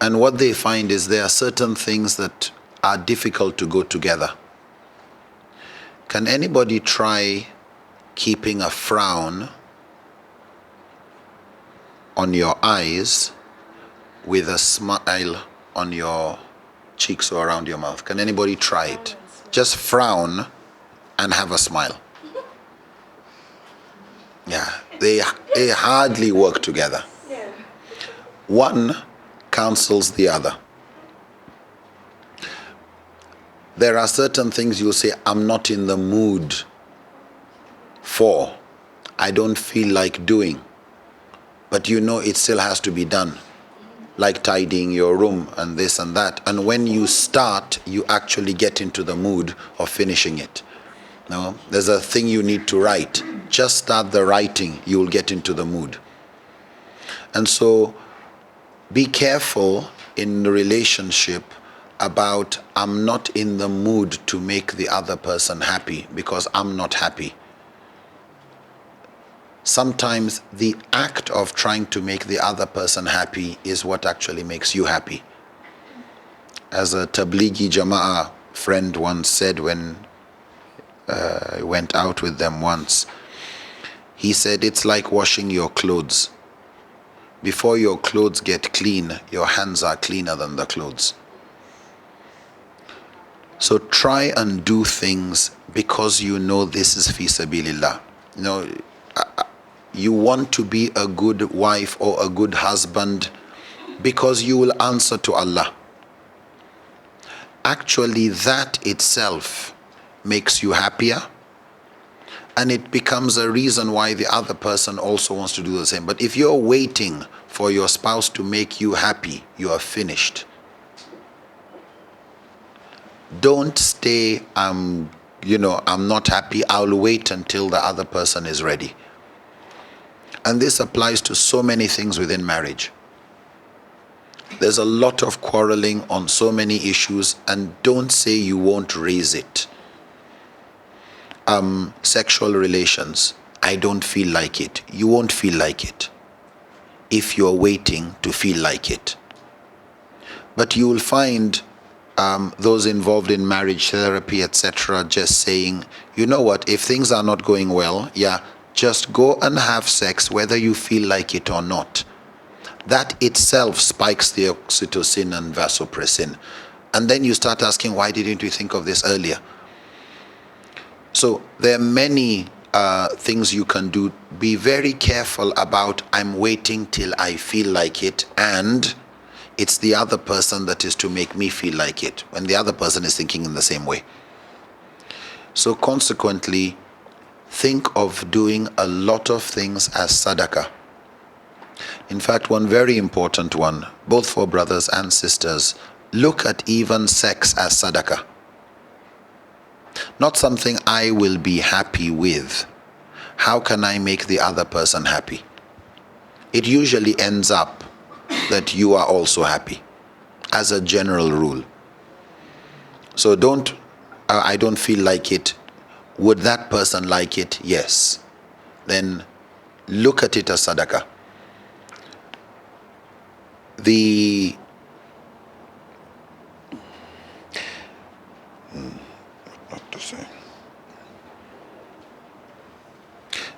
And what they find is there are certain things that are difficult to go together. Can anybody try keeping a frown on your eyes with a smile on your cheeks or around your mouth? Can anybody try it? Just frown and have a smile. Yeah, they hardly work together. One cancels the other. There are certain things you'll say, I'm not in the mood for. I don't feel like doing. But you know it still has to be done. Like tidying your room and this and that. And when you start, you actually get into the mood of finishing it. No, there's a thing you need to write. Just start the writing, you will get into the mood. And so be careful in the relationship about I'm not in the mood to make the other person happy because I'm not happy. Sometimes the act of trying to make the other person happy is what actually makes you happy. As a Tablighi Jama'ah friend once said when I went out with them once, he said it's like washing your clothes. Before your clothes get clean, your hands are cleaner than the clothes. So try and do things because you know this is fi sabilillah. You know, you want to be a good wife or a good husband because you will answer to Allah. Actually, that itself makes you happier, and it becomes a reason why the other person also wants to do the same. But if you're waiting for your spouse to make you happy, you are finished. Don't stay, I'm not happy, I'll wait until the other person is ready. And this applies to so many things within marriage. There's a lot of quarreling on so many issues, and don't say you won't raise it. Sexual relations, I don't feel like it. You won't feel like it if you're waiting to feel like it. But you will find those involved in marriage therapy, etc., just saying, you know what, if things are not going well, just go and have sex whether you feel like it or not. That itself spikes the oxytocin and vasopressin. And then you start asking, why didn't we think of this earlier? So there are many things you can do. Be very careful about I'm waiting till I feel like it, and it's the other person that is to make me feel like it, when the other person is thinking in the same way. So consequently, think of doing a lot of things as sadaqah. In fact, one very important one, both for brothers and sisters, look at even sex as sadaqah. Not something I will be happy with. How can I make the other person happy? It usually ends up that you are also happy, as a general rule. So I don't feel like it. Would that person like it? Yes. Then look at it as sadaqah.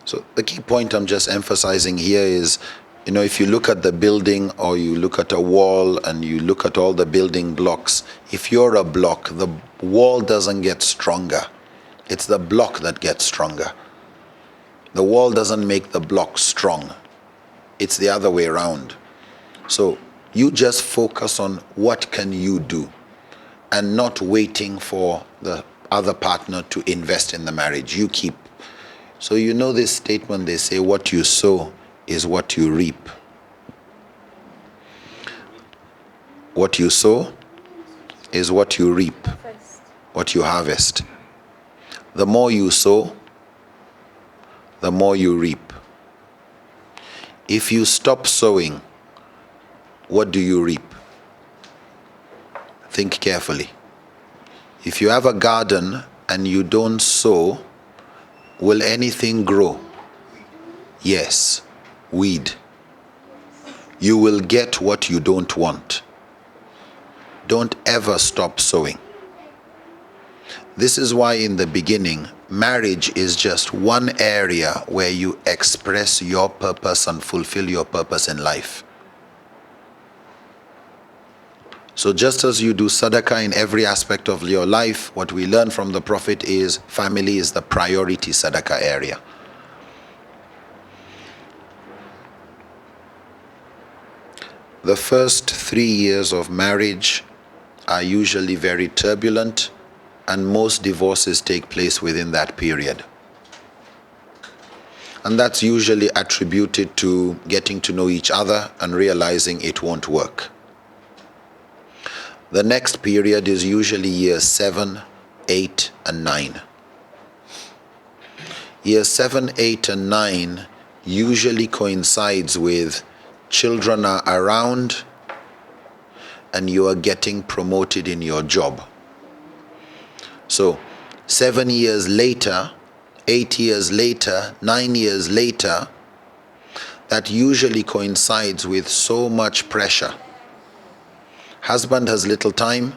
So the key point I'm just emphasizing here is, if you look at the building or you look at a wall and you look at all the building blocks, if you're a block, the wall doesn't get stronger. It's the block that gets stronger. The wall doesn't make the block strong. It's the other way around. So you just focus on what can you do and not waiting for the other partner to invest in the marriage. You keep. So this statement, they say what you sow is what you reap. What you sow is what you reap, what you harvest. The more you sow, the more you reap. If you stop sowing, what do you reap? Think carefully. If you have a garden and you don't sow, will anything grow? Yes, weed. You will get what you don't want. Don't ever stop sowing. This is why in the beginning, marriage is just one area where you express your purpose and fulfill your purpose in life. So just as you do sadaqah in every aspect of your life, what we learn from the Prophet is family is the priority sadaqah area. The first 3 years of marriage are usually very turbulent, and most divorces take place within that period. And that's usually attributed to getting to know each other and realizing it won't work. The next period is usually years 7, 8, and 9. Years 7, 8, and 9 usually coincides with children are around and you are getting promoted in your job. So 7 years later, 8 years later, 9 years later, that usually coincides with so much pressure. Husband has little time,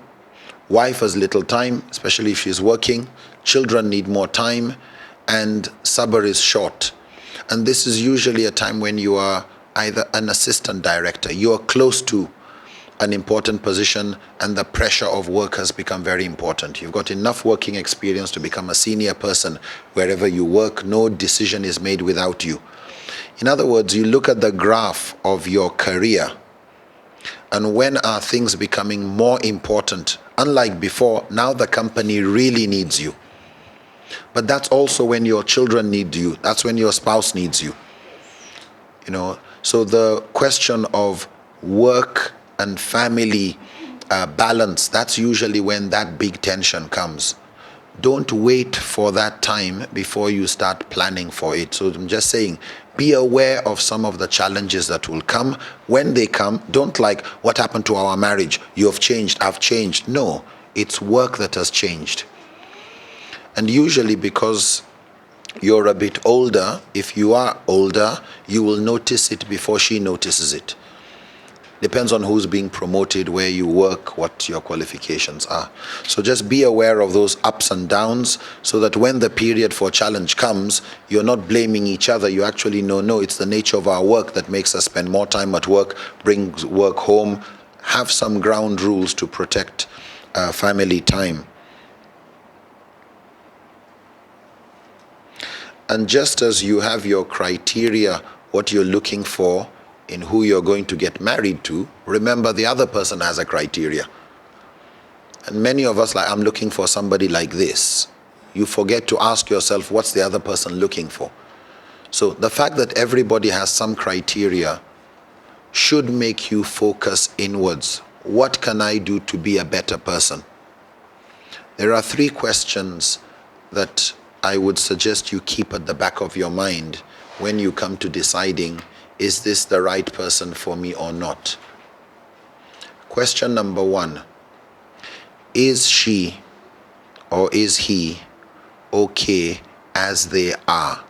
wife has little time, especially if she's working, children need more time, and sabr is short. And this is usually a time when you are either an assistant director, you are close to an important position, and the pressure of work has become very important. You've got enough working experience to become a senior person wherever you work. No decision is made without you. In other words, you look at the graph of your career, and when are things becoming more important? Unlike before, now the company really needs you. But that's also when your children need you. That's when your spouse needs you. So the question of work and family balance, that's usually when that big tension comes. Don't wait for that time before you start planning for it. So I'm just saying, be aware of some of the challenges that will come. When they come, don't like, what happened to our marriage? You have changed, I've changed. No, it's work that has changed. And usually because you're a bit older, if you are older, you will notice it before she notices it. Depends on who's being promoted, where you work, what your qualifications are. So just be aware of those ups and downs so that when the period for challenge comes, you're not blaming each other. You actually know, no, it's the nature of our work that makes us spend more time at work, bring work home, have some ground rules to protect family time. And just as you have your criteria, what you're looking for in who you're going to get married to, remember the other person has a criteria. And many of us, I'm looking for somebody like this. You forget to ask yourself, what's the other person looking for? So the fact that everybody has some criteria should make you focus inwards. What can I do to be a better person? There are 3 questions that I would suggest you keep at the back of your mind when you come to deciding, is this the right person for me or not? Question number 1, is she or is he okay as they are?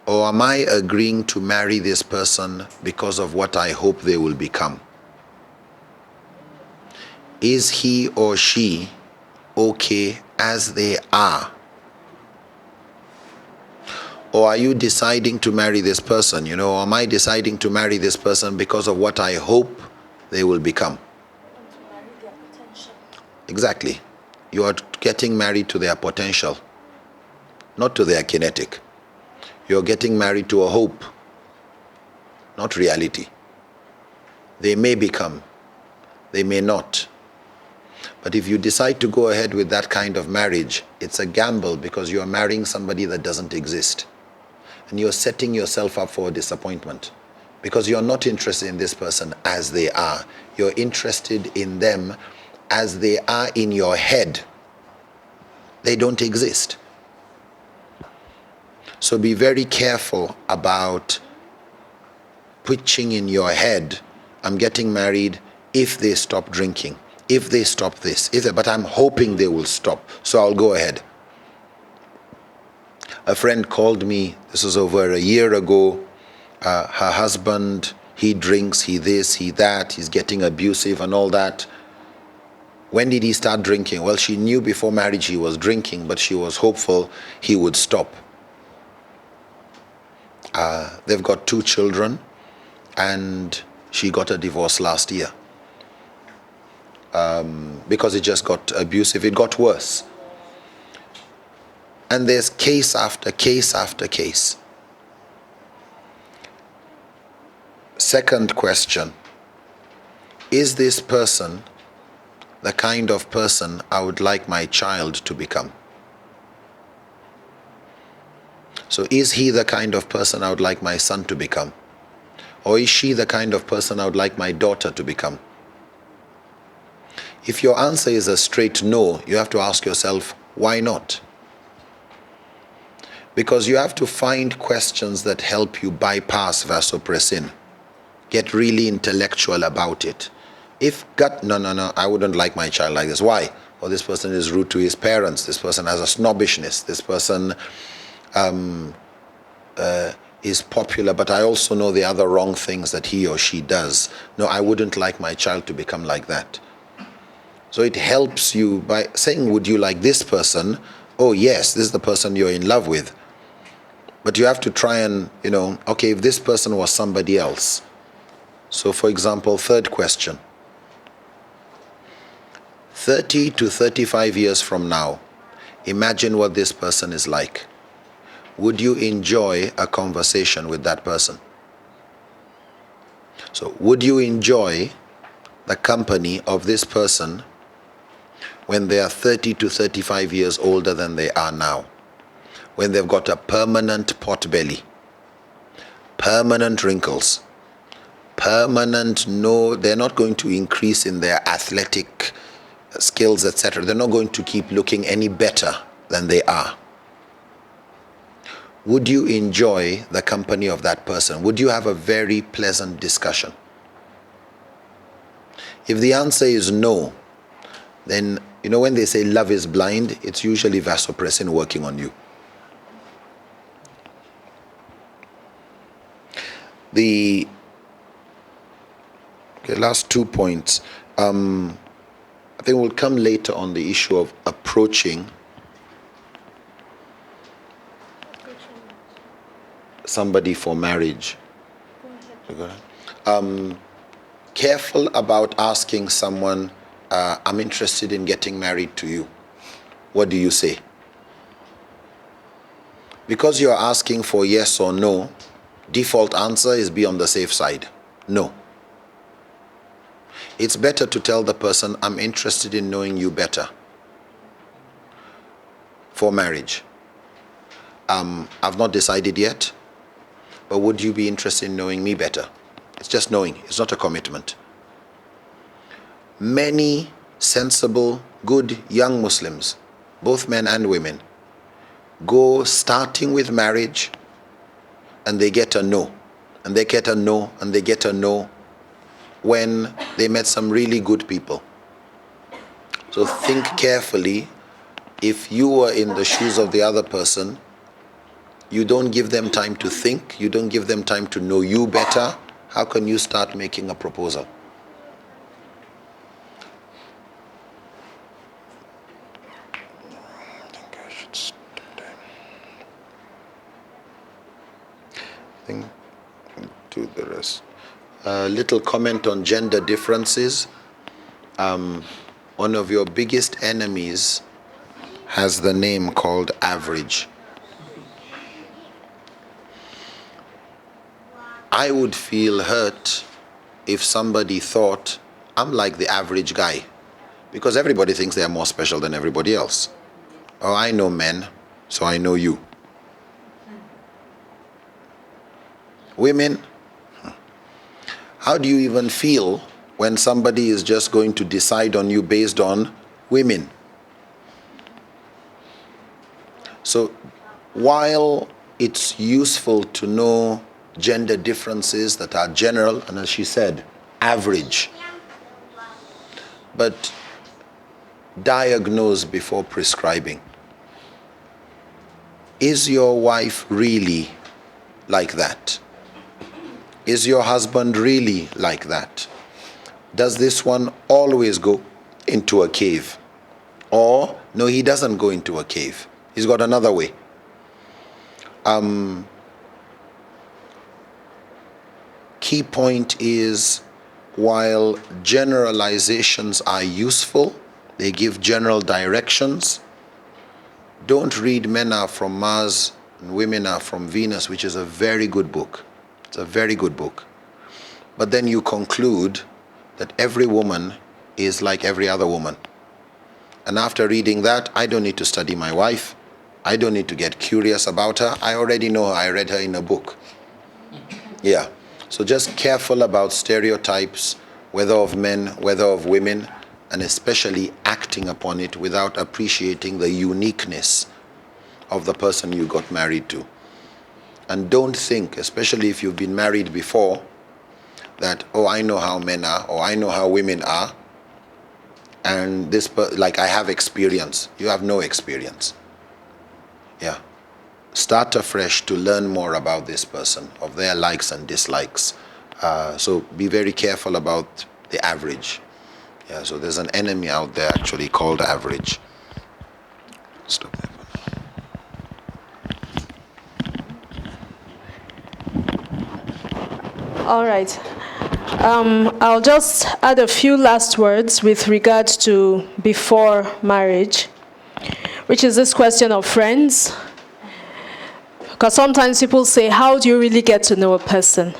Or am I agreeing to marry this person because of what I hope they will become? Is he or she okay as they are? Or are you deciding to marry this person? Or am I deciding to marry this person because of what I hope they will become? And to marry their potential. Exactly. You are getting married to their potential, not to their kinetic. You're getting married to a hope, not reality. They may become, they may not. But if you decide to go ahead with that kind of marriage, it's a gamble because you are marrying somebody that doesn't exist. And you're setting yourself up for a disappointment because you're not interested in this person as they are. You're interested in them as they are in your head. They don't exist. So be very careful about pitching in your head, I'm getting married if they stop drinking, if they stop this, but I'm hoping they will stop, so I'll go ahead. A friend called me, this was over a year ago, her husband, He drinks, he this, he that, he's getting abusive and all that. When did he start drinking? Well, she knew before marriage he was drinking, but she was hopeful he would stop. They've got 2 children, and she got a divorce last year because it just got abusive. It got worse. And there's case after case after case. Second question, is this person the kind of person I would like my child to become? So is he the kind of person I would like my son to become? Or is she the kind of person I would like my daughter to become? If your answer is a straight no, you have to ask yourself, why not? Because you have to find questions that help you bypass vasopressin. Get really intellectual about it. If gut, no, I wouldn't like my child like this. Why? Well, this person is rude to his parents. This person has a snobbishness. This person is popular, but I also know the other wrong things that he or she does. No, I wouldn't like my child to become like that. So it helps you by saying, would you like this person? Oh yes, this is the person you're in love with. But you have to try and, okay, if this person was somebody else. So for example, third question. 30 to 35 years from now, imagine what this person is like. Would you enjoy a conversation with that person? So would you enjoy the company of this person when they are 30 to 35 years older than they are now? When they've got a permanent pot belly, permanent wrinkles, permanent they're not going to increase in their athletic skills, etc. They're not going to keep looking any better than they are. Would you enjoy the company of that person? Would you have a very pleasant discussion? If the answer is no, then, when they say love is blind, it's usually vasopressin working on you. The last 2 points. I think we'll come later on the issue of approaching somebody for marriage. Go ahead. Careful about asking someone, I'm interested in getting married to you. What do you say? Because you're asking for yes or no, default answer is be on the safe side. No. It's better to tell the person, I'm interested in knowing you better for marriage. I've not decided yet, but would you be interested in knowing me better? It's just knowing. It's not a commitment. Many sensible, good young Muslims, both men and women, go starting with marriage and they get a no, and they get a no, and they get a no when they met some really good people. So think carefully. If you were in the shoes of the other person, you don't give them time to think, you don't give them time to know you better, how can you start making a proposal? Do the rest. A little comment on gender differences. One of your biggest enemies has the name called average. I would feel hurt if somebody thought I'm like the average guy, because everybody thinks they are more special than everybody else. Oh, I know men, so I know you. Women, how do you even feel when somebody is just going to decide on you based on women? So while it's useful to know gender differences that are general, and as she said, average, but diagnose before prescribing. Is your wife really like that? Is your husband really like that? Does this one always go into a cave? Or, no, he doesn't go into a cave. He's got another way. Key point is, while generalizations are useful, they give general directions, don't read Men Are From Mars and Women Are From Venus, which is a very good book. It's a very good book. But then you conclude that every woman is like every other woman. And after reading that, I don't need to study my wife. I don't need to get curious about her. I already know her. I read her in a book. Yeah. So just careful about stereotypes, whether of men, whether of women, and especially acting upon it without appreciating the uniqueness of the person you got married to. And don't think, especially if you've been married before, that, oh, I know how men are, or I know how women are, and this, like, I have experience. You have no experience. Yeah. Start afresh to learn more about this person, of their likes and dislikes. So be very careful about the average. Yeah, so there's an enemy out there actually called average. Stop there. All right. I'll just add a few last words with regard to before marriage, which is this question of friends. Because sometimes people say, how do you really get to know a person?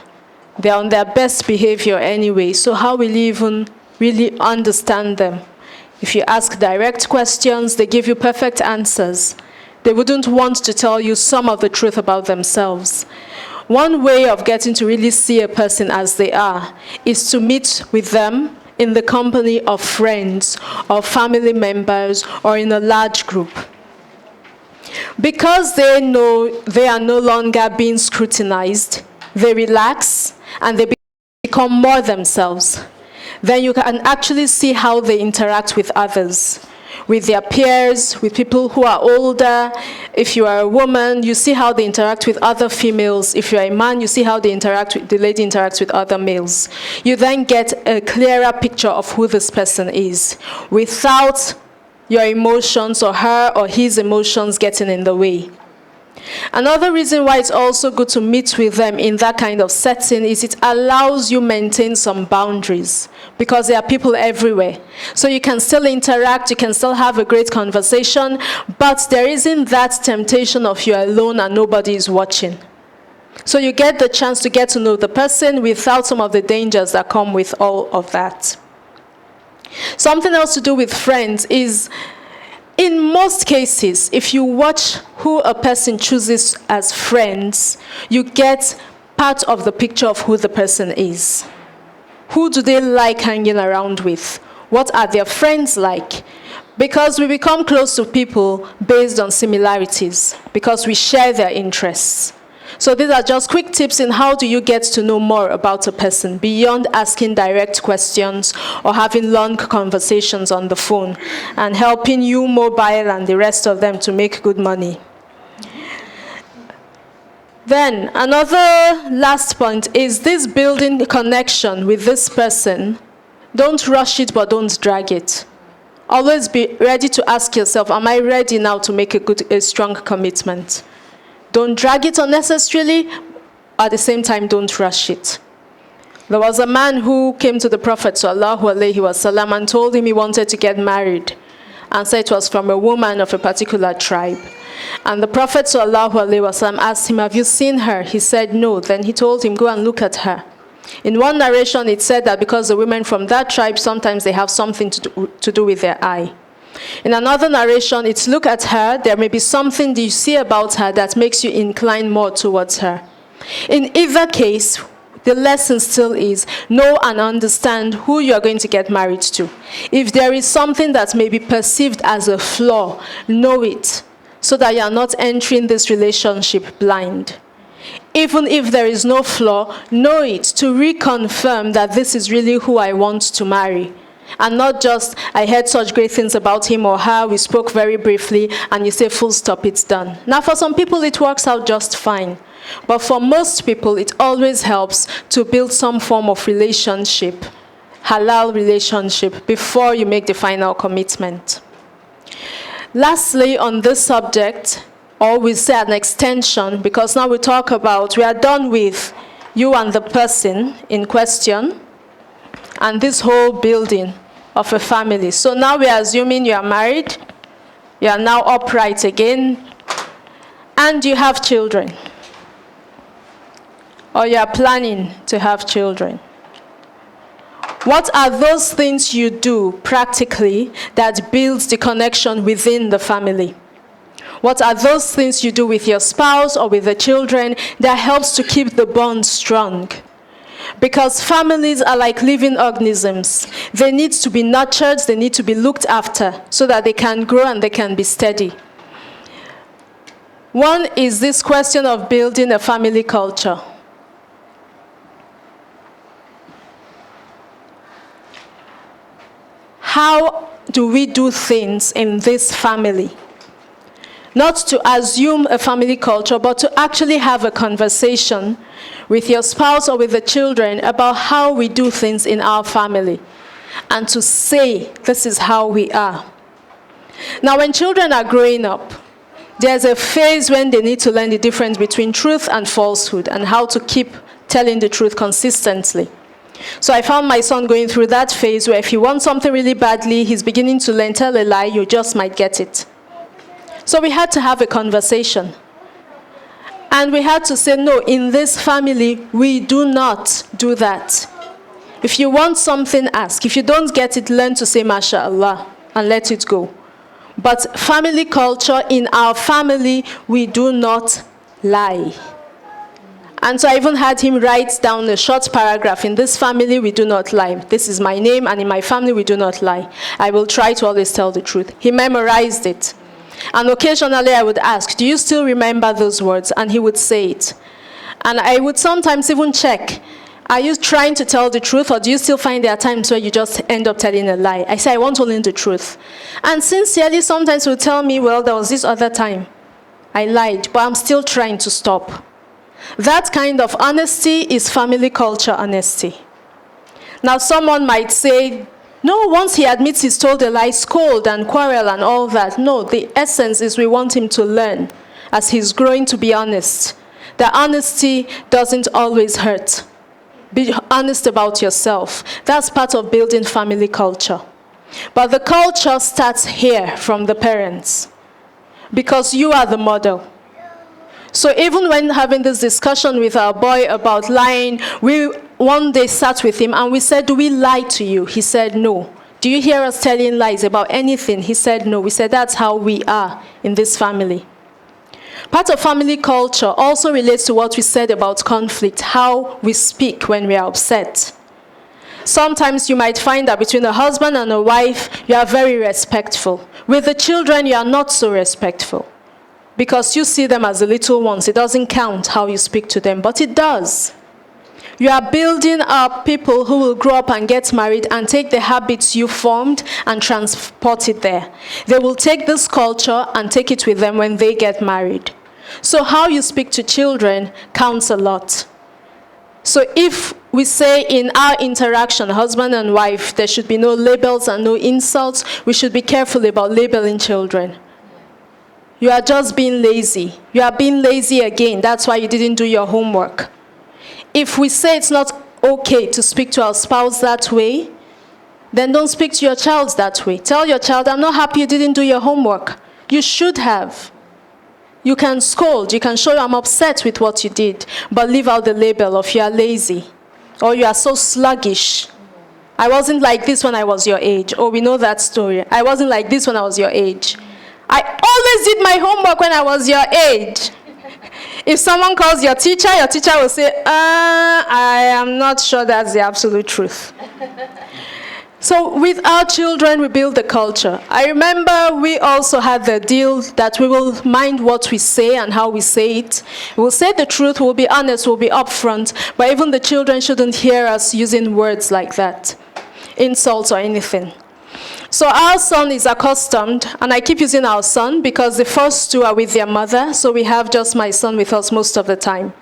They're on their best behavior anyway, so how will you even really understand them? If you ask direct questions, they give you perfect answers. They wouldn't want to tell you some of the truth about themselves. One way of getting to really see a person as they are is to meet with them in the company of friends or family members or in a large group. Because they know they are no longer being scrutinized, they relax and they become more themselves. Then you can actually see how they interact with others, with their peers, with people who are older. If you are a woman, you see how they interact with other females. If you're a man, you see how the lady interacts with other males. You then get a clearer picture of who this person is without your emotions or her or his emotions getting in the way. Another reason why it's also good to meet with them in that kind of setting is it allows you maintain some boundaries, because there are people everywhere. So you can still interact, you can still have a great conversation, but there isn't that temptation of you're alone and nobody is watching. So you get the chance to get to know the person without some of the dangers that come with all of that. Something else to do with friends is, in most cases, if you watch who a person chooses as friends, you get part of the picture of who the person is. Who do they like hanging around with? What are their friends like? Because we become close to people based on similarities, because we share their interests. So these are just quick tips in how do you get to know more about a person beyond asking direct questions or having long conversations on the phone and helping you mobile and the rest of them to make good money. Then another last point is this building connection with this person. Don't rush it, but don't drag it. Always be ready to ask yourself, am I ready now to make a strong commitment? Don't drag it unnecessarily. At the same time, don't rush it. There was a man who came to the Prophet ﷺ and told him he wanted to get married, and said it was from a woman of a particular tribe. And the Prophet ﷺ asked him, have you seen her? He said no. Then he told him, go and look at her. In one narration, it said that because the women from that tribe, sometimes they have something to do with their eye. In another narration, it's look at her. There may be something that you see about her that makes you incline more towards her. In either case, the lesson still is know and understand who you are going to get married to. If there is something that may be perceived as a flaw, know it, so that you are not entering this relationship blind. Even if there is no flaw, know it to reconfirm that this is really who I want to marry. And not just, I heard such great things about him or her, we spoke very briefly, and you say, full stop, it's done. Now, for some people, it works out just fine. But for most people, it always helps to build some form of relationship, halal relationship, before you make the final commitment. Lastly, on this subject, or we say an extension, because now we are done with you and the person in question, and this whole building of a family. So now we are assuming you are married, you are now upright again, and you have children. Or you are planning to have children. What are those things you do practically that builds the connection within the family? What are those things you do with your spouse or with the children that helps to keep the bond strong? Because families are like living organisms. They need to be nurtured, they need to be looked after so that they can grow and they can be steady. One is this question of building a family culture. How do we do things in this family? Not to assume a family culture, but to actually have a conversation with your spouse or with the children about how we do things in our family. And to say, this is how we are. Now, when children are growing up, there's a phase when they need to learn the difference between truth and falsehood and how to keep telling the truth consistently. So I found my son going through that phase where if he wants something really badly, he's beginning to learn, tell a lie, you just might get it. So we had to have a conversation. And we had to say, no, in this family, we do not do that. If you want something, ask. If you don't get it, learn to say, MashaAllah, and let it go. But family culture, in our family, we do not lie. And so I even had him write down a short paragraph. In this family, we do not lie. This is my name, and in my family, we do not lie. I will try to always tell the truth. He memorized it. And occasionally I would ask, do you still remember those words? And he would say it. And I would sometimes even check, are you trying to tell the truth, or do you still find there are times where you just end up telling a lie? I say, I want only the truth. And sincerely, sometimes he would tell me, well, there was this other time I lied, but I'm still trying to stop. That kind of honesty is family culture honesty. Now, someone might say, no, once he admits he's told a lie, scold and quarrel and all that. No, the essence is we want him to learn as he's growing to be honest. The honesty doesn't always hurt. Be honest about yourself. That's part of building family culture. But the culture starts here from the parents, because you are the model. So even when having this discussion with our boy about lying, we one day sat with him and we said, do we lie to you? He said, no. Do you hear us telling lies about anything? He said, no. We said, that's how we are in this family. Part of family culture also relates to what we said about conflict, how we speak when we are upset. Sometimes you might find that between a husband and a wife, you are very respectful. With the children, you are not so respectful, because you see them as the little ones. It doesn't count how you speak to them, but it does. You are building up people who will grow up and get married and take the habits you formed and transport it there. They will take this culture and take it with them when they get married. So how you speak to children counts a lot. So if we say in our interaction, husband and wife, there should be no labels and no insults, we should be careful about labeling children. You are just being lazy. You are being lazy again. That's why you didn't do your homework. If we say it's not okay to speak to our spouse that way, then don't speak to your child that way. Tell your child, I'm not happy you didn't do your homework. You should have. You can scold, you can show I'm upset with what you did, but leave out the label of you are lazy, or you are so sluggish. I wasn't like this when I was your age. Oh, we know that story. I wasn't like this when I was your age. I always did my homework when I was your age. If someone calls your teacher will say, I am not sure that's the absolute truth. So with our children, we build the culture. I remember we also had the deal that we will mind what we say and how we say it. We'll say the truth, we'll be honest, we'll be upfront, but even the children shouldn't hear us using words like that, insults or anything. So our son is accustomed, and I keep using our son because the first two are with their mother, so we have just my son with us most of the time.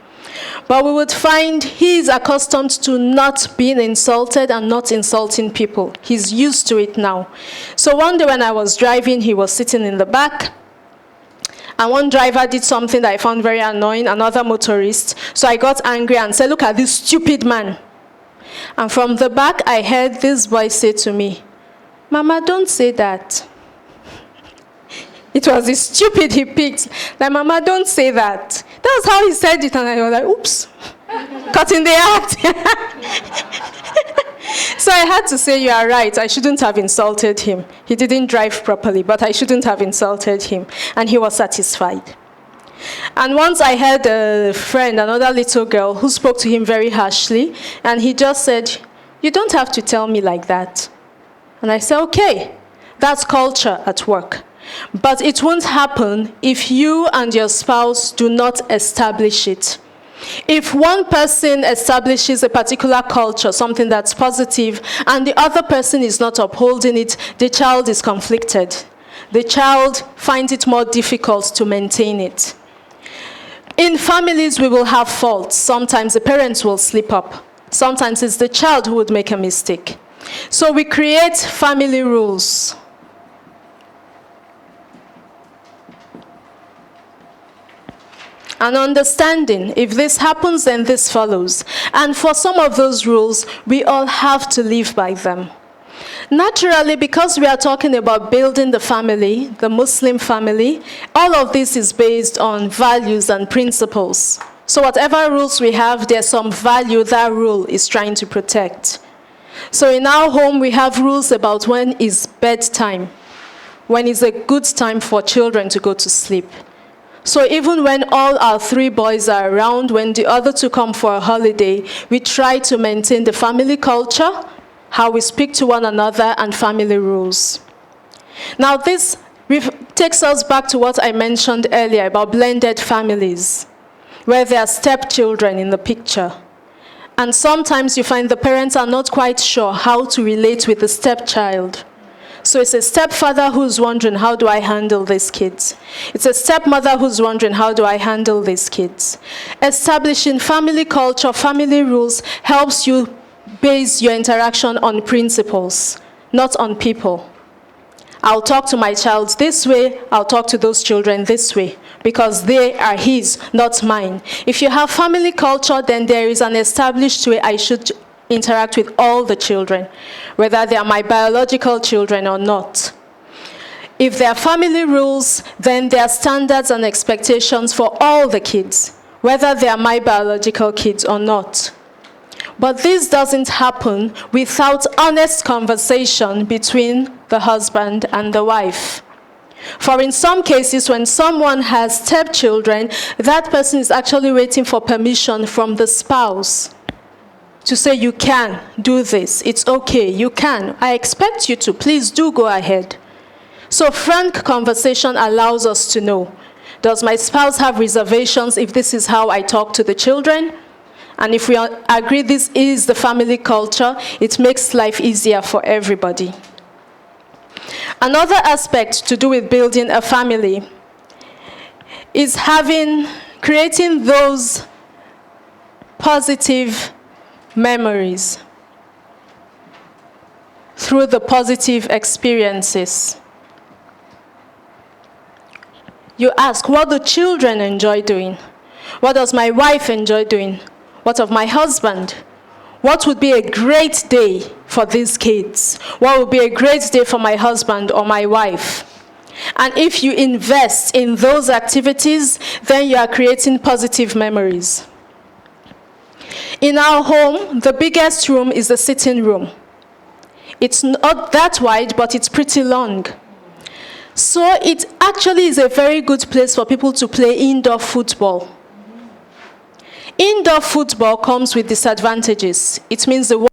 But we would find he's accustomed to not being insulted and not insulting people. He's used to it now. So one day when I was driving, he was sitting in the back, and one driver did something that I found very annoying, another motorist. So I got angry and said, "Look at this stupid man." And from the back, I heard this boy say to me, "Mama, don't say that." It was the stupid he picked. Like, "Mama, don't say that." That was how he said it, and I was like, oops, cut in the act. So I had to say, "You are right, I shouldn't have insulted him. He didn't drive properly, but I shouldn't have insulted him." And he was satisfied. And once I had a friend, another little girl, who spoke to him very harshly, and he just said, "You don't have to tell me like that." And I said, "Okay, that's culture at work. But it won't happen if you and your spouse do not establish it. If one person establishes a particular culture, something that's positive, and the other person is not upholding it, the child is conflicted. The child finds it more difficult to maintain it. In families, we will have faults. Sometimes the parents will slip up. Sometimes it's the child who would make a mistake. So we create family rules. And understanding, if this happens, then this follows. And for some of those rules, we all have to live by them. Naturally, because we are talking about building the family, the Muslim family, all of this is based on values and principles. So whatever rules we have, there's some value that rule is trying to protect. So in our home, we have rules about when is bedtime, when is a good time for children to go to sleep. So even when all our three boys are around, when the other two come for a holiday, we try to maintain the family culture, how we speak to one another, and family rules. Now this takes us back to what I mentioned earlier about blended families, where there are stepchildren in the picture. And sometimes you find the parents are not quite sure how to relate with the stepchild. So it's a stepfather who's wondering, how do I handle these kids? It's a stepmother who's wondering, how do I handle these kids? Establishing family culture, family rules, helps you base your interaction on principles, not on people. I'll talk to my child this way, I'll talk to those children this way, because they are his, not mine. If you have family culture, then there is an established way I should interact with all the children, whether they are my biological children or not. If there are family rules, then there are standards and expectations for all the kids, whether they are my biological kids or not. But this doesn't happen without honest conversation between the husband and the wife. For in some cases, when someone has stepchildren, that person is actually waiting for permission from the spouse to say, "You can do this, it's okay, you can, I expect you to, please do go ahead." So frank conversation allows us to know, does my spouse have reservations if this is how I talk to the children? And if we agree this is the family culture, it makes life easier for everybody. Another aspect to do with building a family is creating those positive memories through the positive experiences. You ask, what do children enjoy doing? What does my wife enjoy doing? What of my husband? What would be a great day for these kids? What would be a great day for my husband or my wife? And if you invest in those activities, then you are creating positive memories. In our home, the biggest room is the sitting room. It's not that wide, but it's pretty long. So it actually is a very good place for people to play indoor football. Indoor football comes with disadvantages. It means the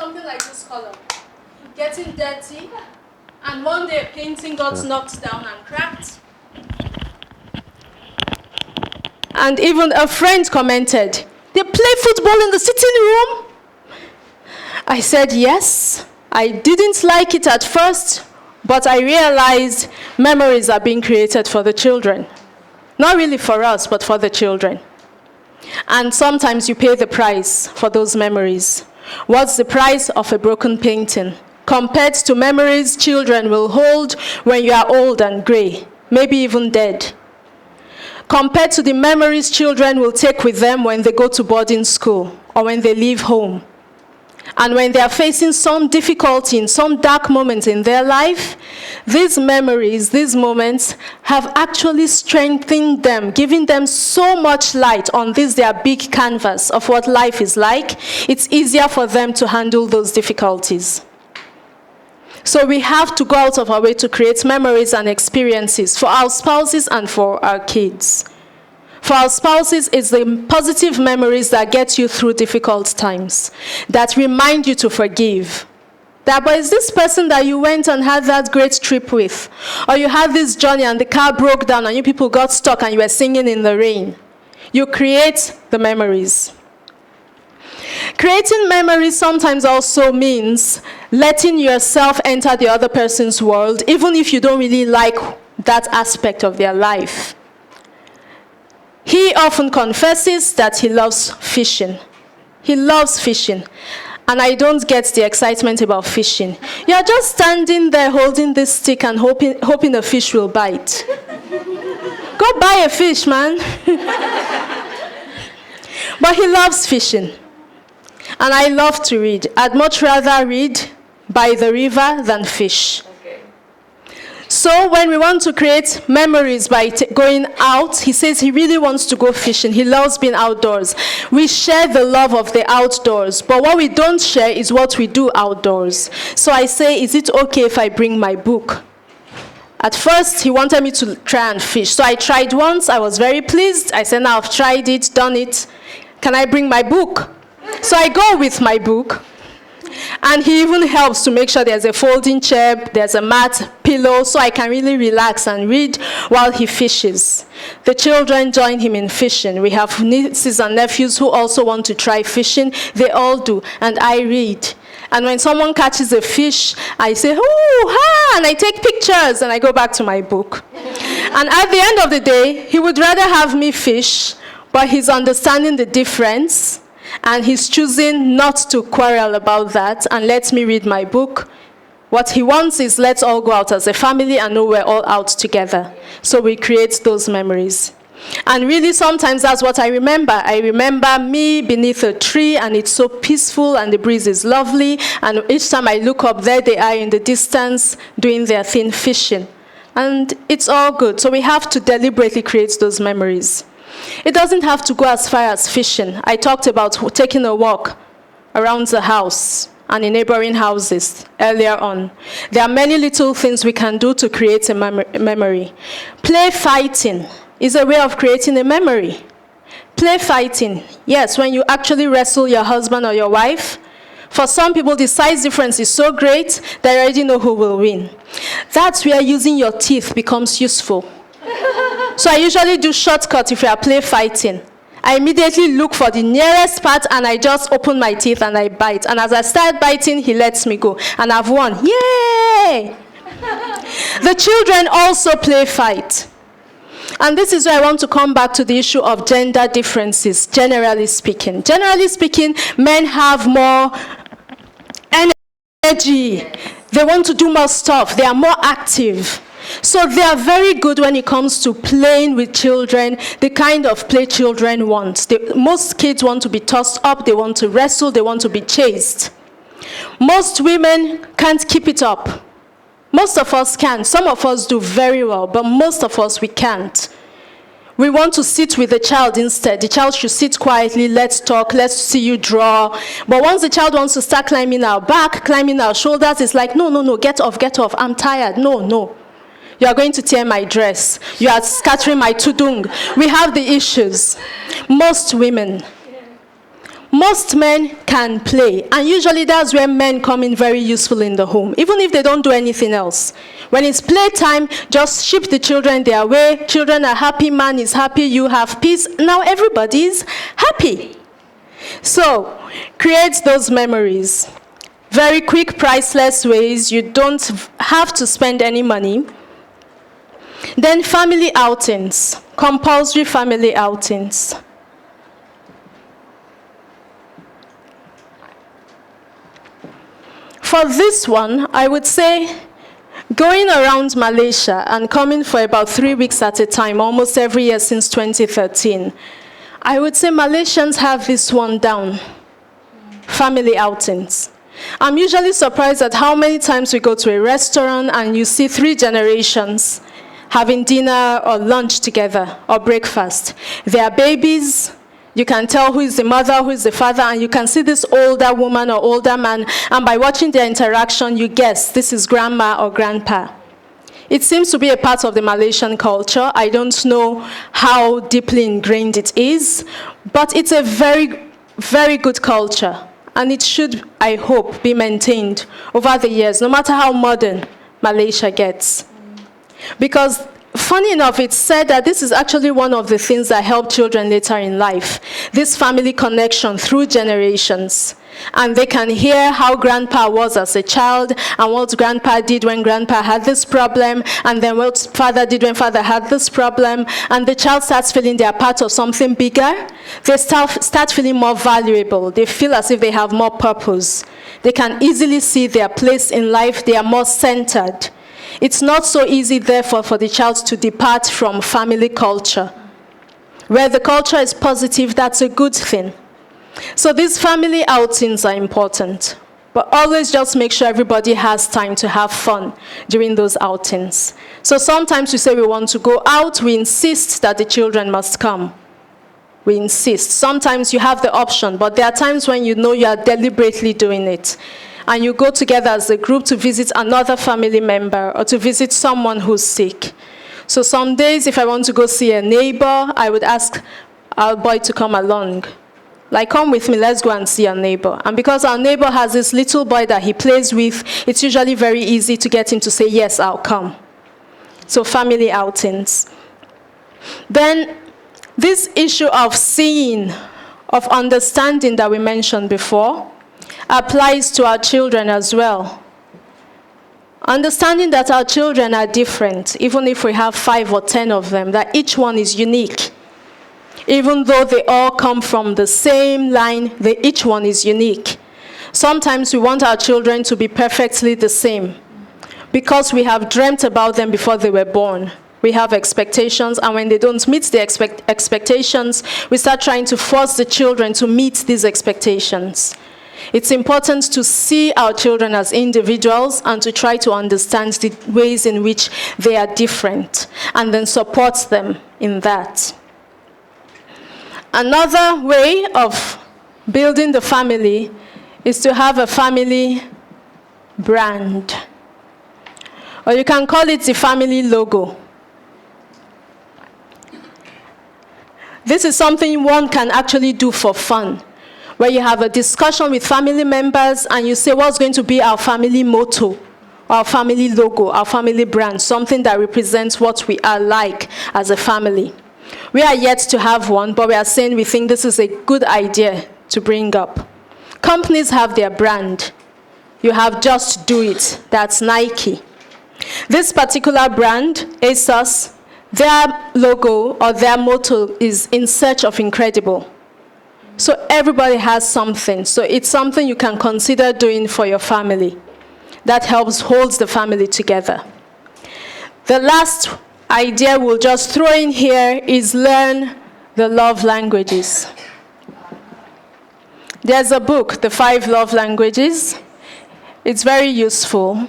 something like this color, getting dirty, and one day a painting got knocked down and cracked. And even a friend commented, "They play football in the sitting room?" I said, yes. I didn't like it at first, but I realized memories are being created for the children. Not really for us, but for the children. And sometimes you pay the price for those memories. What's the price of a broken painting? Compared to memories children will hold when you are old and gray, maybe even dead. Compared to the memories children will take with them when they go to boarding school or when they leave home. And when they are facing some difficulty in some dark moments in their life, these memories, these moments have actually strengthened them, giving them so much light on this their big canvas of what life is like. It's easier for them to handle those difficulties. So we have to go out of our way to create memories and experiences for our spouses and for our kids. For our spouses, it's the positive memories that get you through difficult times, that remind you to forgive. That, but is this person that you went and had that great trip with? Or you had this journey and the car broke down and you people got stuck and you were singing in the rain. You create the memories. Creating memories sometimes also means letting yourself enter the other person's world, even if you don't really like that aspect of their life. He often confesses that he loves fishing. He loves fishing. And I don't get the excitement about fishing. You're just standing there holding this stick and hoping a fish will bite. Go buy a fish, man. But he loves fishing. And I love to read. I'd much rather read by the river than fish. Okay. So when we want to create memories by going out, he says he really wants to go fishing. He loves being outdoors. We share the love of the outdoors, but what we don't share is what we do outdoors. So I say, is it okay if I bring my book? At first, he wanted me to try and fish. So I tried once. I was very pleased. I said, now I've tried it, done it. Can I bring my book? So I go with my book, and he even helps to make sure there's a folding chair, there's a mat, pillow, so I can really relax and read while he fishes. The children join him in fishing. We have nieces and nephews who also want to try fishing. They all do, and I read. And when someone catches a fish, I say, ooh, ha, and I take pictures, and I go back to my book. And at the end of the day, he would rather have me fish, but he's understanding the difference. And he's choosing not to quarrel about that and let me read my book. What he wants is let's all go out as a family and know we're all out together. So we create those memories. And really sometimes that's what I remember. I remember me beneath a tree and it's so peaceful and the breeze is lovely. And each time I look up, there they are in the distance doing their thing, fishing. And it's all good. So we have to deliberately create those memories. It doesn't have to go as far as fishing. I talked about taking a walk around the house and in neighboring houses earlier on. There are many little things we can do to create a memory. Play fighting is a way of creating a memory. Play fighting, yes, when you actually wrestle your husband or your wife. For some people, the size difference is so great, they already know who will win. That's where using your teeth becomes useful. So I usually do shortcut if we are play fighting. I immediately look for the nearest part and I just open my teeth and I bite. And as I start biting, he lets me go. And I've won. Yay! The children also play fight. And this is where I want to come back to the issue of gender differences, generally speaking. Generally speaking, men have more energy. They want to do more stuff. They are more active. So they are very good when it comes to playing with children, the kind of play children want. Most kids want to be tossed up, they want to wrestle, they want to be chased. Most women can't keep it up. Most of us can. Some of us do very well, but most of us, we can't. We want to sit with the child instead. The child should sit quietly, let's talk, let's see you draw. But once the child wants to start climbing our back, climbing our shoulders, it's like, no, get off, I'm tired, no. You are going to tear my dress. You are scattering my tudung. We have the issues. Most women Most men can play, and usually that's where men come in very useful in the home, even if they don't do anything else. When it's playtime, just ship the children their way. Children are happy, man is happy, you have peace. Now everybody's happy. So, create those memories. Very quick, priceless ways. You don't have to spend any money. Then family outings, compulsory family outings. For this one, I would say going around Malaysia and coming for about 3 weeks at a time, almost every year since 2013, I would say Malaysians have this one down, family outings. I'm usually surprised at how many times we go to a restaurant and you see 3 generations having dinner or lunch together or breakfast. They are babies. You can tell who is the mother, who is the father, and you can see this older woman or older man, and by watching their interaction, you guess this is grandma or grandpa. It seems to be a part of the Malaysian culture. I don't know how deeply ingrained it is, but it's a very, very good culture, and it should, I hope, be maintained over the years, no matter how modern Malaysia gets. Because funny enough, it's said that this is actually one of the things that help children later in life. This family connection through generations. And they can hear how grandpa was as a child, and what grandpa did when grandpa had this problem, and then what father did when father had this problem, and the child starts feeling they're part of something bigger. They start feeling more valuable. They feel as if they have more purpose. They can easily see their place in life. They are more centered. It's not so easy, therefore, for the child to depart from family culture. Where the culture is positive, that's a good thing. So these family outings are important. But always just make sure everybody has time to have fun during those outings. So sometimes we say we want to go out, we insist that the children must come. We insist. Sometimes you have the option, but there are times when you know you are deliberately doing it. And you go together as a group to visit another family member or to visit someone who's sick. So some days, if I want to go see a neighbor, I would ask our boy to come along. Like, come with me, let's go and see our neighbor. And because our neighbor has this little boy that he plays with, it's usually very easy to get him to say, yes, I'll come. So family outings. Then this issue of seeing, of understanding that we mentioned before, applies to our children as well. Understanding that our children are different, even if we have 5 or 10 of them, that each one is unique. Even though they all come from the same line, each one is unique. Sometimes we want our children to be perfectly the same because we have dreamt about them before they were born. We have expectations, and when they don't meet the expectations, we start trying to force the children to meet these expectations. It's important to see our children as individuals and to try to understand the ways in which they are different and then support them in that. Another way of building the family is to have a family brand. Or you can call it the family logo. This is something one can actually do for fun, where you have a discussion with family members and you say, what's going to be our family motto, our family logo, our family brand, something that represents what we are like as a family. We are yet to have one, but we are saying we think this is a good idea to bring up. Companies have their brand. You have Just Do It, that's Nike. This particular brand, ASOS, their logo or their motto is in search of incredible. So everybody has something. So it's something you can consider doing for your family. That holds the family together. The last idea we'll just throw in here is learn the love languages. There's a book, The 5 Love Languages. It's very useful.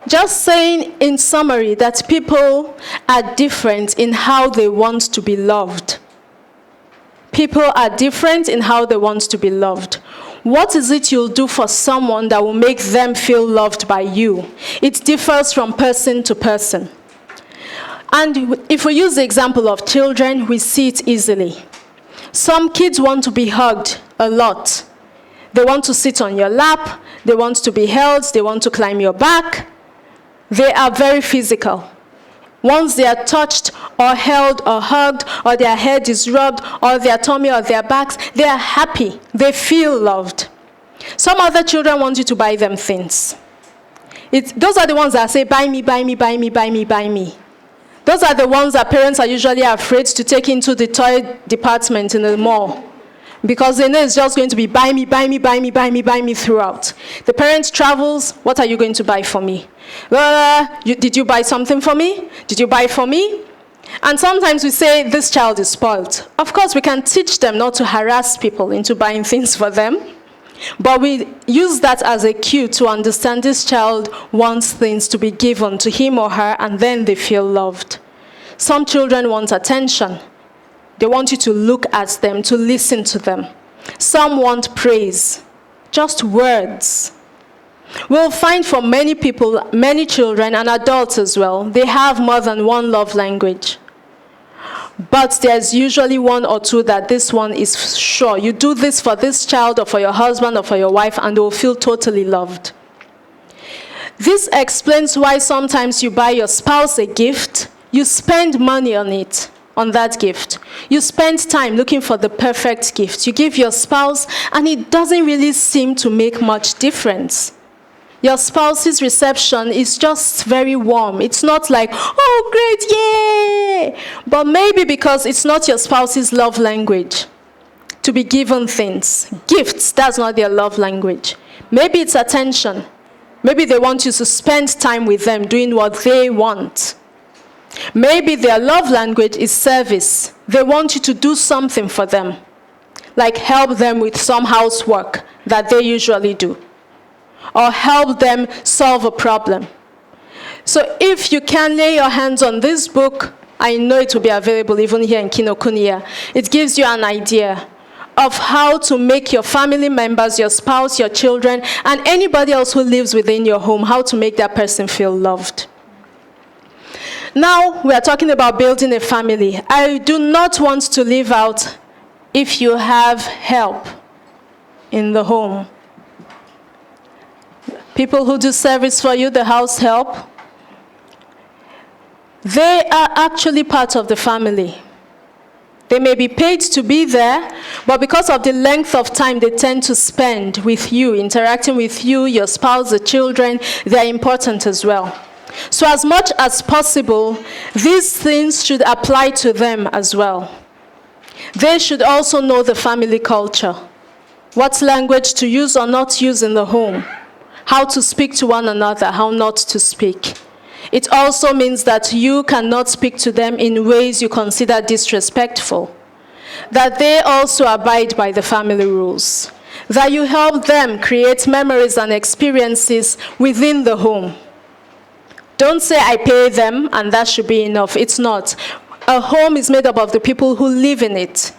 Just saying in summary that people are different in how they want to be loved. People are different in how they want to be loved. What is it you'll do for someone that will make them feel loved by you? It differs from person to person. And if we use the example of children, we see it easily. Some kids want to be hugged a lot. They want to sit on your lap. They want to be held. They want to climb your back. They are very physical. Once they are touched or held or hugged, or their head is rubbed, or their tummy or their backs, they are happy. They feel loved. Some other children want you to buy them things. Those are the ones that say, buy me, buy me, buy me, buy me, buy me. Those are the ones that parents are usually afraid to take into the toy department in the mall, because they know it's just going to be buy me, buy me, buy me, buy me, buy me throughout. The parent travels, what are you going to buy for me? Did you buy something for me? Did you buy for me? And sometimes we say, this child is spoiled. Of course, we can teach them not to harass people into buying things for them. But we use that as a cue to understand this child wants things to be given to him or her, and then they feel loved. Some children want attention. They want you to look at them, to listen to them. Some want praise, just words. We'll find for many people, many children and adults as well, they have more than one love language. But there's usually one or two that this one is sure. You do this for this child or for your husband or for your wife, and they will feel totally loved. This explains why sometimes you buy your spouse a gift, you spend money on it, on that gift. You spend time looking for the perfect gift. You give your spouse, and it doesn't really seem to make much difference. Your spouse's reception is just very warm. It's not like, oh, great, yay! But maybe because it's not your spouse's love language to be given things. Gifts, that's not their love language. Maybe it's attention. Maybe they want you to spend time with them doing what they want. Maybe their love language is service. They want you to do something for them, like help them with some housework that they usually do, or help them solve a problem. So if you can lay your hands on this book, I know it will be available even here in Kinokuniya. It gives you an idea of how to make your family members, your spouse, your children, and anybody else who lives within your home, how to make that person feel loved. Now, we are talking about building a family. I do not want to leave out if you have help in the home. People who do service for you, the house help, they are actually part of the family. They may be paid to be there, but because of the length of time they tend to spend with you, interacting with you, your spouse, the children, they are important as well. So as much as possible, these things should apply to them as well. They should also know the family culture, what language to use or not use in the home, how to speak to one another, how not to speak. It also means that you cannot speak to them in ways you consider disrespectful, that they also abide by the family rules, that you help them create memories and experiences within the home. Don't say, I pay them, and that should be enough. It's not. A home is made up of the people who live in it.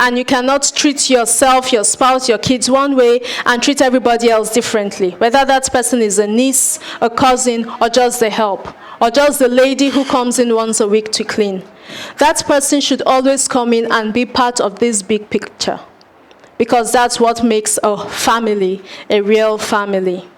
And you cannot treat yourself, your spouse, your kids one way and treat everybody else differently. Whether that person is a niece, a cousin, or just the help, or just the lady who comes in once a week to clean. That person should always come in and be part of this big picture, because that's what makes a family a real family.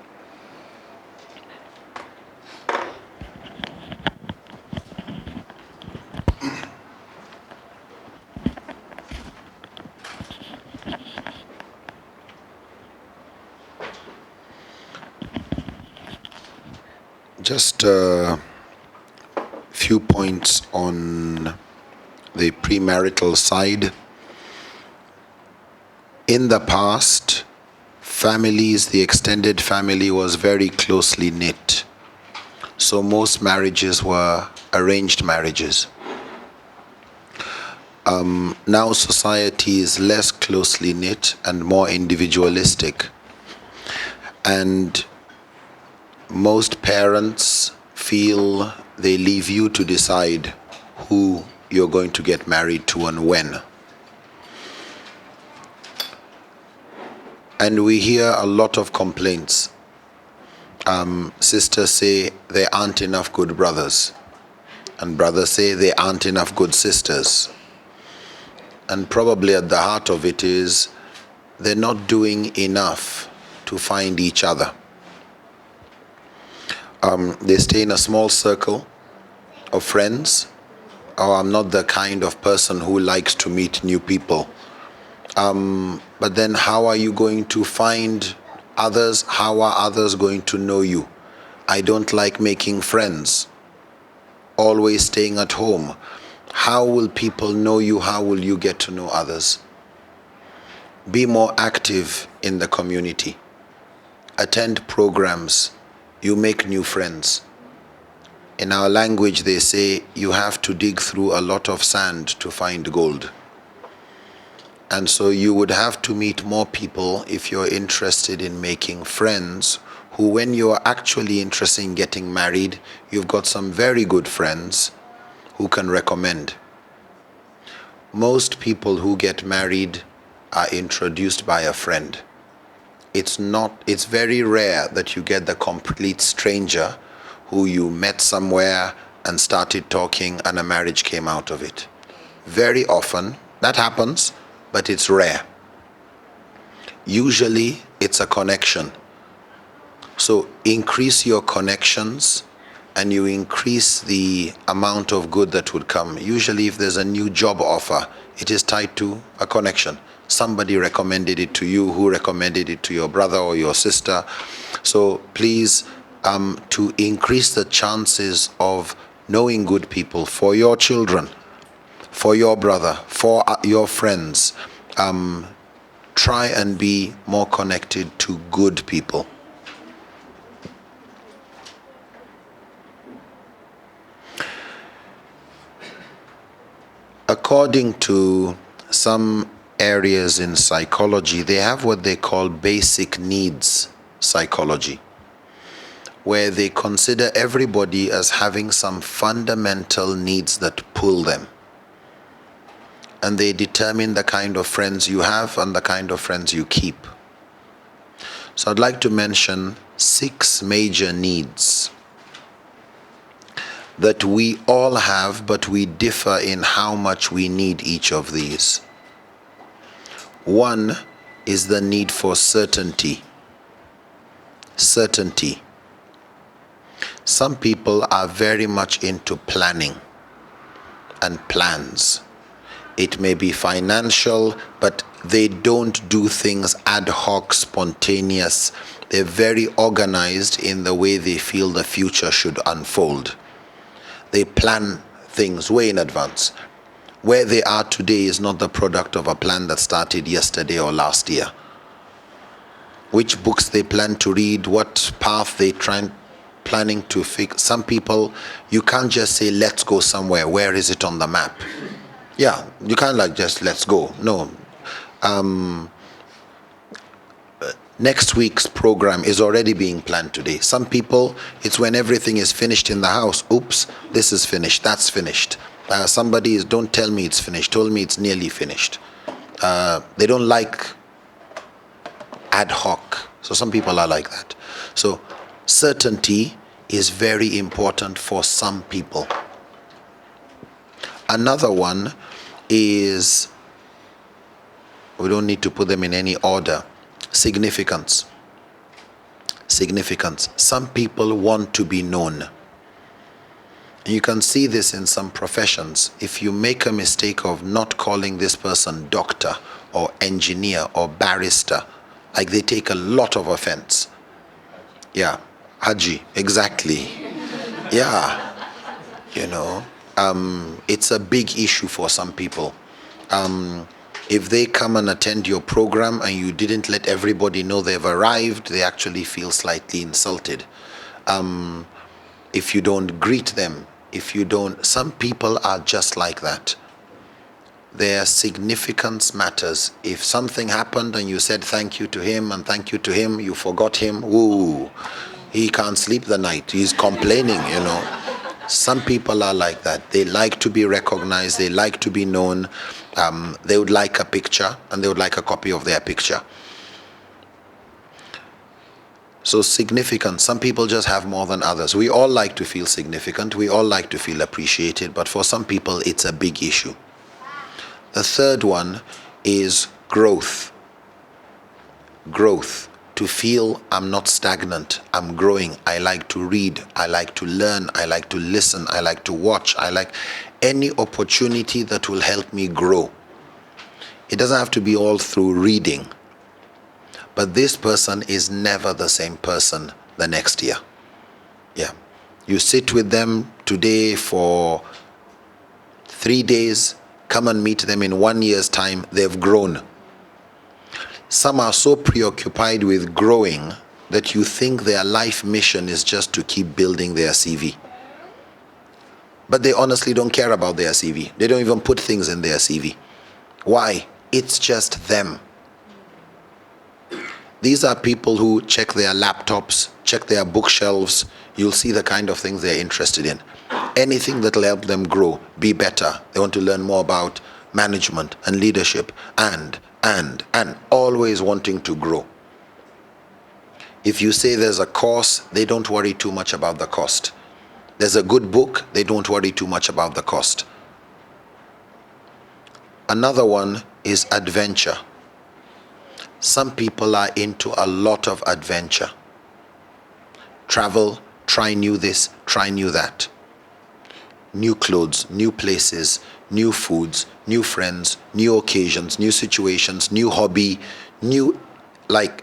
Just a few points on the premarital side. In the past, families, the extended family was very closely knit. So most marriages were arranged marriages. Now society is less closely knit and more individualistic. And most parents feel they leave you to decide who you're going to get married to and when. And we hear a lot of complaints. Sisters say there aren't enough good brothers, and brothers say there aren't enough good sisters. and probably at the heart of it is they're not doing enough to find each other. They stay in a small circle of friends. Oh, I'm not the kind of person who likes to meet new people. But then how are you going to find others? How are others going to know you? I don't like making friends. Always staying at home. How will people know you? How will you get to know others? Be more active in the community. Attend programs. You make new friends. In our language, they say you have to dig through a lot of sand to find gold. And so you would have to meet more people if you're interested in making friends who, when you are actually interested in getting married, you've got some very good friends who can recommend. Most people who get married are introduced by a friend. It's very rare that you get the complete stranger who you met somewhere and started talking and a marriage came out of it. Very often that happens, but it's rare. Usually it's a connection. So increase your connections and you increase the amount of good that would come. Usually if there's a new job offer, it is tied to a connection. Somebody recommended it to you, who recommended it to your brother or your sister. So please, to increase the chances of knowing good people for your children, for your brother, for your friends, try and be more connected to good people. According to some areas in psychology, they have what they call basic needs psychology, where they consider everybody as having some fundamental needs that pull them. And they determine the kind of friends you have and the kind of friends you keep. So I'd like to mention 6 major needs that we all have, but we differ in how much we need each of these. One is the need for certainty. Certainty. Some people are very much into planning and plans. It may be financial, but they don't do things ad hoc, spontaneous. They're very organized in the way they feel the future should unfold. They plan things way in advance. Where they are today is not the product of a plan that started yesterday or last year. Which books they plan to read, what path they planning to fix. Some people, you can't just say, let's go somewhere. Where is it on the map? Yeah, you can't like just let's go. No. Next week's program is already being planned today. Some people, it's when everything is finished in the house. Oops, this is finished, that's finished. Somebody is, don't tell me it's finished, told me it's nearly finished. They don't like ad hoc. So some people are like that. So certainty is very important for some people. Another one is, we don't need to put them in any order, significance. Significance. Some people want to be known. You can see this in some professions. If you make a mistake of not calling this person doctor or engineer or barrister, like they take a lot of offense. Yeah, Haji, exactly. Yeah, you know, it's a big issue for some people. If they come and attend your program and you didn't let everybody know they've arrived, they actually feel slightly insulted. If you don't greet them, if you don't, some people are just like that. Their significance matters. If something happened and you said thank you to him and thank you to him, you forgot him, woo, he can't sleep the night, he's complaining, you know. Some people are like that. They like to be recognized, they like to be known. They would like a picture and they would like a copy of their picture. So significance, some people just have more than others. We all like to feel significant, we all like to feel appreciated, but for some people it's a big issue. The third one is growth. Growth. To feel I'm not stagnant, I'm growing. I like to read, I like to learn, I like to listen, I like to watch, I like any opportunity that will help me grow. It doesn't have to be all through reading, but this person is never the same person the next year. Yeah. You sit with them today for 3 days, come and meet them in 1 year's time, they've grown. Some are so preoccupied with growing that you think their life mission is just to keep building their CV. But they honestly don't care about their CV. They don't even put things in their CV. Why? It's just them. These are people who check their laptops, check their bookshelves. You'll see the kind of things they're interested in. Anything that will help them grow, be better. They want to learn more about management and leadership and always wanting to grow. If you say there's a course, they don't worry too much about the cost. There's a good book, they don't worry too much about the cost. Another one is adventure. Some people are into a lot of adventure. Travel, try new this, try new that. New clothes, new places, new foods, new friends, new occasions, new situations, new hobby, new, like